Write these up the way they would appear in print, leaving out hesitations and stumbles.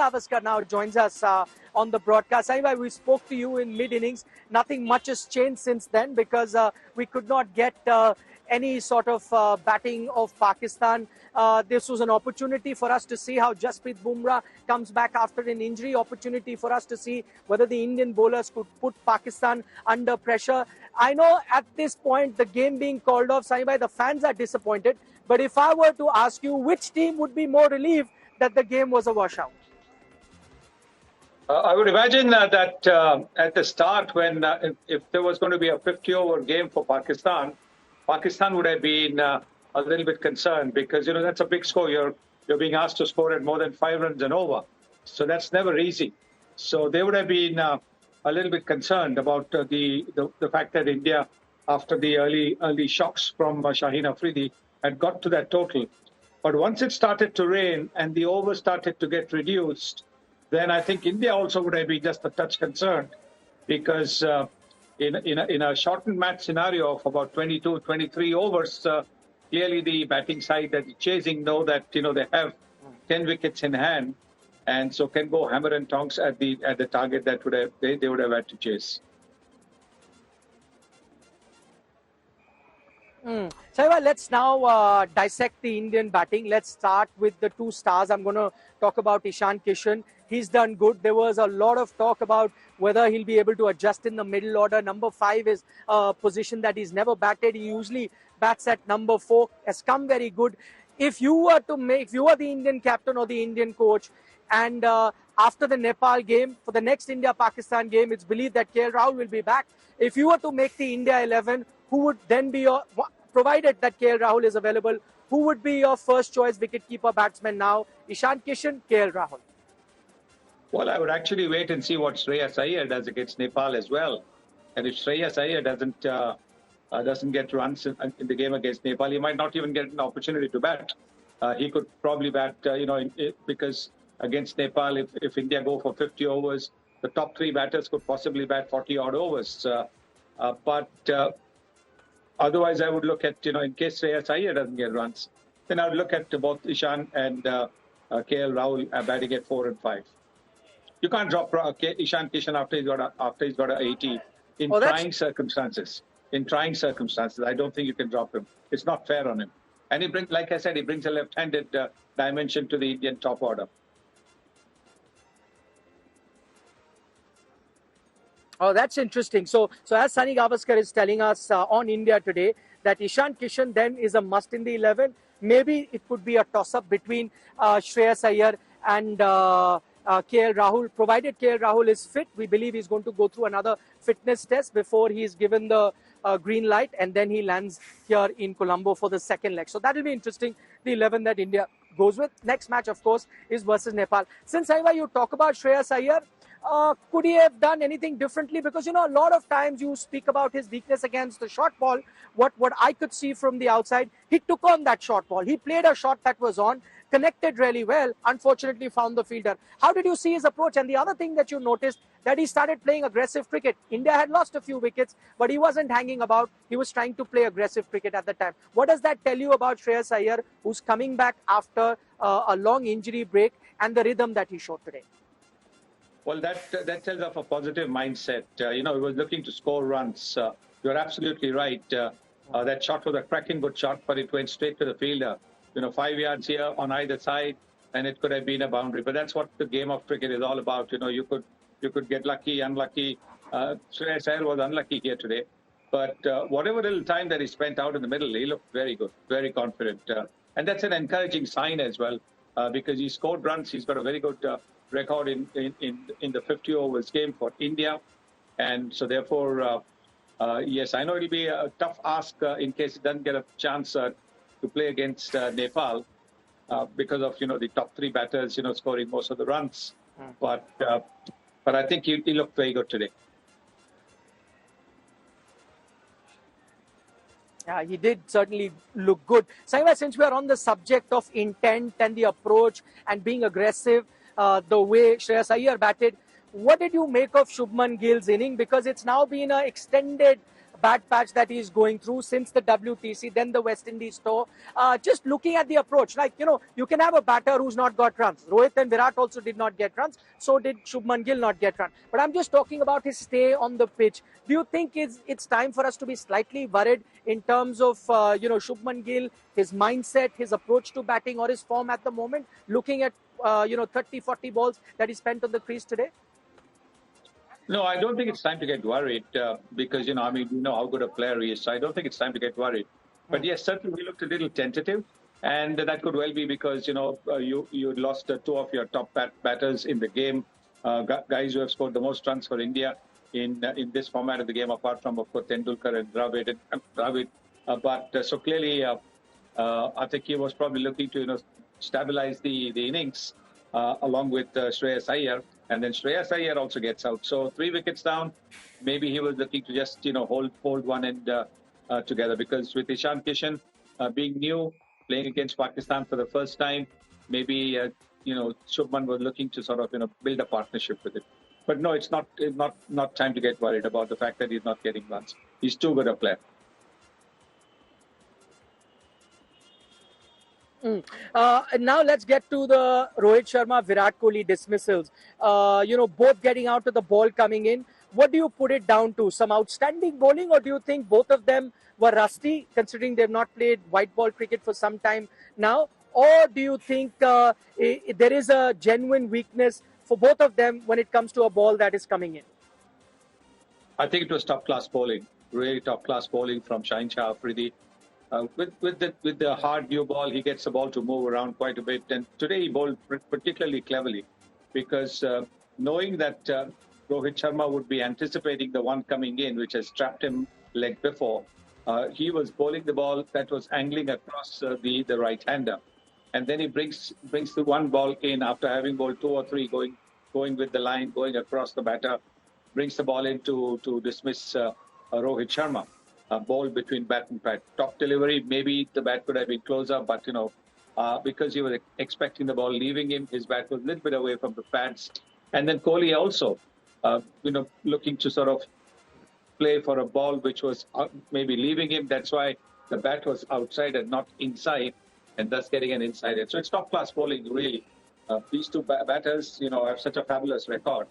Gavaskar now joins us on the broadcast. Sunny, we spoke to you in mid-innings. Nothing much has changed since then because we could not get any sort of batting of Pakistan. This was an opportunity for us to see how Jasprit Bumrah comes back after an injury, opportunity for us to see whether the Indian bowlers could put Pakistan under pressure. I know at this point, the game being called off, Sunny, the fans are disappointed. But if I were to ask you, which team would be more relieved that the game was a washout? I would imagine that at the start, when if there was going to be a 50-over game for Pakistan, Pakistan would have been a little bit concerned because, you know, that's a big score. You're being asked to score at more than 5 runs and over. So that's never easy. So they would have been a little bit concerned about the fact that India, after the early shocks from Shaheen Afridi, had got to that total. But once it started to rain and the overs started to get reduced, then I think India also would have been just a touch concerned because in a shortened match scenario of about 22, 23 overs, clearly the batting side that is chasing know that, you know, they have 10 wickets in hand and so can go hammer and tongs at the target that they would have had to chase. So let's now dissect the Indian batting. Let's start with the two stars. I'm going to talk about Ishan Kishan. He's done good. There was a lot of talk about whether he'll be able to adjust in the middle order. Number 5 is a position that he's never batted. He usually bats at number 4. Has come very good. If you were the Indian captain or the Indian coach, and after the Nepal game, for the next India-Pakistan game, it's believed that KL Rahul will be back. If you were to make the India 11, who would then be your, provided that KL Rahul is available, who would be your first choice wicketkeeper batsman now? Ishan Kishan, KL Rahul. Well, I would actually wait and see what Shreyas Iyer does against Nepal as well. And if Shreyas Iyer doesn't get runs in the game against Nepal, he might not even get an opportunity to bat. He could probably bat, because against Nepal, if India go for 50 overs, the top 3 batters could possibly bat 40-odd overs. But otherwise, I would look at, in case Shreyas Iyer doesn't get runs, then I would look at both Ishan and KL Rahul batting at 4 and 5. You can't drop Ishan Kishan after he's got an 80 in trying circumstances. In trying circumstances, I don't think you can drop him. It's not fair on him. And he brings, like I said, he brings a left-handed dimension to the Indian top order. Oh, that's interesting. So as Sunny Gavaskar is telling us on India today, that Ishan Kishan then is a must in the 11. Maybe it could be a toss-up between Shreyas Iyer and KL Rahul. Provided KL Rahul is fit, we believe he's going to go through another fitness test before he's given the green light, and then he lands here in Colombo for the second leg. So that will be interesting, the 11 that India goes with. Next match, of course, is versus Nepal. Since, Aiva, you talk about Shreyas Iyer, could he have done anything differently? Because, a lot of times you speak about his weakness against the short ball. What I could see from the outside, he took on that short ball. He played a shot that was on, connected really well, unfortunately found the fielder. How did you see his approach? And the other thing that you noticed, that he started playing aggressive cricket. India had lost a few wickets, but he wasn't hanging about. He was trying to play aggressive cricket at the time. What does that tell you about Shreyas Iyer, who's coming back after a long injury break, and the rhythm that he showed today? Well, that tells of a positive mindset. He was looking to score runs. You're absolutely right. That shot was a cracking good shot, but it went straight to the fielder. 5 yards here on either side, and it could have been a boundary. But that's what the game of cricket is all about. You could get lucky, unlucky. Shreyas Iyer was unlucky here today. But whatever little time that he spent out in the middle, he looked very good, very confident. And that's an encouraging sign as well, because he scored runs. He's got a very good record in the 50 overs game for India. And so therefore, yes, I know it'll be a tough ask in case he doesn't get a chance to play against Nepal because of, the top 3 batters, scoring most of the runs. But I think he looked very good today. Yeah, he did certainly look good. Saiva, since we are on the subject of intent and the approach and being aggressive, the way Shreyas Iyer batted, what did you make of Shubman Gill's inning? Because it's now been an extended bad patch that he's going through since the WTC, then the West Indies tour. Just looking at the approach, like, you can have a batter who's not got runs. Rohit and Virat also did not get runs. So did Shubman Gill not get runs. But I'm just talking about his stay on the pitch. Do you think it's time for us to be slightly worried in terms of, Shubman Gill, his mindset, his approach to batting, or his form at the moment, looking at, 30, 40 balls that he spent on the crease today? No, I don't think it's time to get worried because, we know how good a player he is. So I don't think it's time to get worried. But yes, certainly we looked a little tentative. And that could well be because, you lost two of your top batters in the game, guys who have scored the most runs for India in this format of the game, apart from, of course, Tendulkar and Dravid. So clearly, I think he was probably looking to, stabilize the innings along with Shreyas Iyer. And then Shreyas Iyer also gets out. So 3 wickets down. Maybe he was looking to just, hold one end together. Because with Ishan Kishan being new, playing against Pakistan for the first time, maybe, Shubman was looking to sort of, build a partnership with it. But no, it's not time to get worried about the fact that he's not getting runs. He's too good a player. Now let's get to the Rohit Sharma, Virat Kohli dismissals. Both getting out of the ball coming in. What do you put it down to? Some outstanding bowling, or do you think both of them were rusty, considering they've not played white ball cricket for some time now? Or do you think there is a genuine weakness for both of them when it comes to a ball that is coming in? I think it was top-class bowling, really top-class bowling from Shaheen Afridi. With the hard new ball, he gets the ball to move around quite a bit. And today he bowled particularly cleverly because knowing that Rohit Sharma would be anticipating the one coming in, which has trapped him leg before, he was bowling the ball that was angling across the right-hander. And then he brings the one ball in after having bowled 2 or 3, going with the line, going across the batter, brings the ball in to dismiss Rohit Sharma. Ball between bat and pad. Top delivery, maybe the bat could have been closer, but, because he was expecting the ball leaving him, his bat was a little bit away from the pads. And then Kohli also, looking to sort of play for a ball which was maybe leaving him. That's why the bat was outside and not inside, and thus getting an inside hit. So it's top-class bowling, really. These two batters, have such a fabulous record.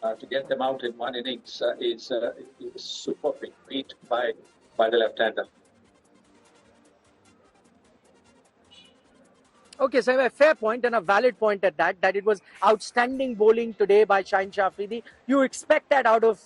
To get them out in one innings is super big feat by the left-hander. Okay, so a fair point and a valid point at that it was outstanding bowling today by Shaheen Afridi. You expect that out of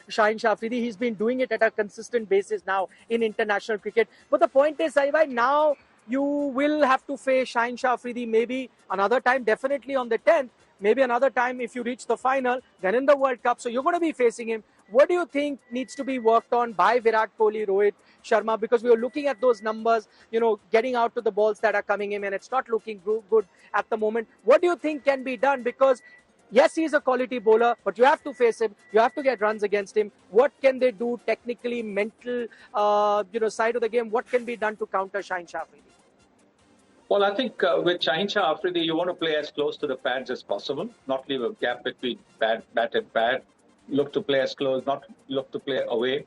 Shaheen Afridi. He's been doing it at a consistent basis now in international cricket. But the point is, Saibhai, now you will have to face Shaheen Afridi maybe another time, definitely on the 10th. Maybe another time if you reach the final, then in the World Cup. So you're going to be facing him. What do you think needs to be worked on by Virat Kohli, Rohit Sharma? Because we are looking at those numbers, getting out to the balls that are coming in, and it's not looking good at the moment. What do you think can be done? Because yes, he's a quality bowler, but you have to face him. You have to get runs against him. What can they do technically, mental, side of the game? What can be done to counter Shaheen Afridi? Well, I think with Shaheen Afridi, you want to play as close to the pads as possible, not leave a gap between bat and pad. Look to play as close, not look to play away,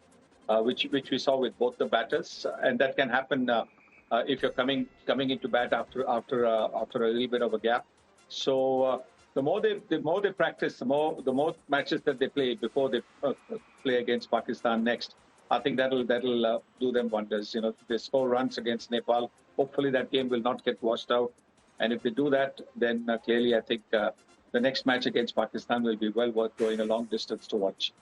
which we saw with both the batters, and that can happen if you're coming into bat after a little bit of a gap. So the more they practice, the more matches that they play before they play against Pakistan next, I think that'll do them wonders. They score runs against Nepal. Hopefully that game will not get washed out. And if they do that, then clearly I think the next match against Pakistan will be well worth going a long distance to watch.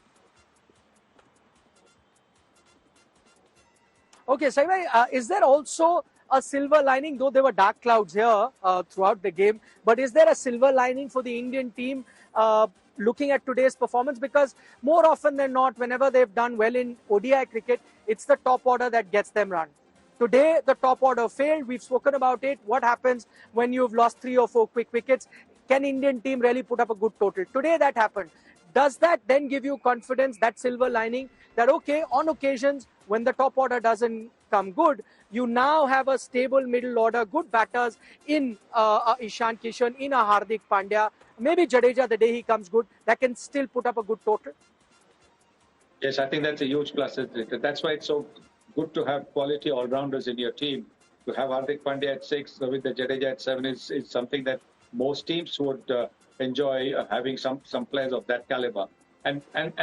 Okay, Saibhai, is there also a silver lining, though there were dark clouds here throughout the game, but is there a silver lining for the Indian team looking at today's performance? Because more often than not, whenever they've done well in ODI cricket, it's the top order that gets them run. Today, the top order failed. We've spoken about it. What happens when you've lost 3 or 4 quick wickets? Can Indian team really put up a good total? Today, that happened. Does that then give you confidence, that silver lining, that, okay, on occasions, when the top order doesn't come good, you now have a stable middle order, good batters in Ishan Kishan, in a Hardik Pandya, maybe Jadeja the day he comes good, that can still put up a good total? Yes, I think that's a huge plus. That's why it's so good to have quality all-rounders in your team. To have Hardik Pandya at 6, Ravindra Jadeja at 7 is something that most teams would enjoy having some players of that caliber. And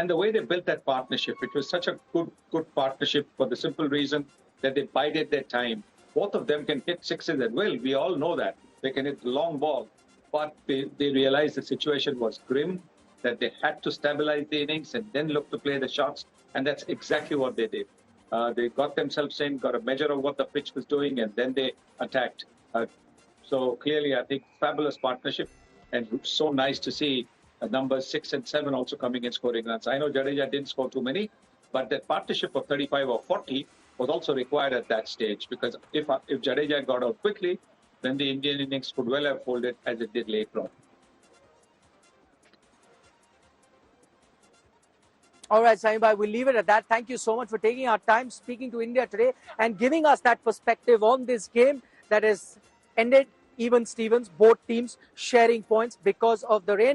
the way they built that partnership, it was such a good partnership for the simple reason that they bided their time. Both of them can hit sixes at will. We all know that. They can hit the long ball. But they realized the situation was grim, that they had to stabilize the innings and then look to play the shots. And that's exactly what they did. They got themselves in, got a measure of what the pitch was doing, and then they attacked. So clearly, I think fabulous partnership, and so nice to see numbers 6 and 7 also coming in scoring runs. I know Jadeja didn't score too many, but that partnership of 35 or 40 was also required at that stage, because if Jadeja got out quickly, then the Indian innings could well have folded as it did later on. All right, Saim bhai, we'll leave it at that. Thank you so much for taking our time, speaking to India today, and giving us that perspective on this game that has ended even Stevens, both teams sharing points because of the rain.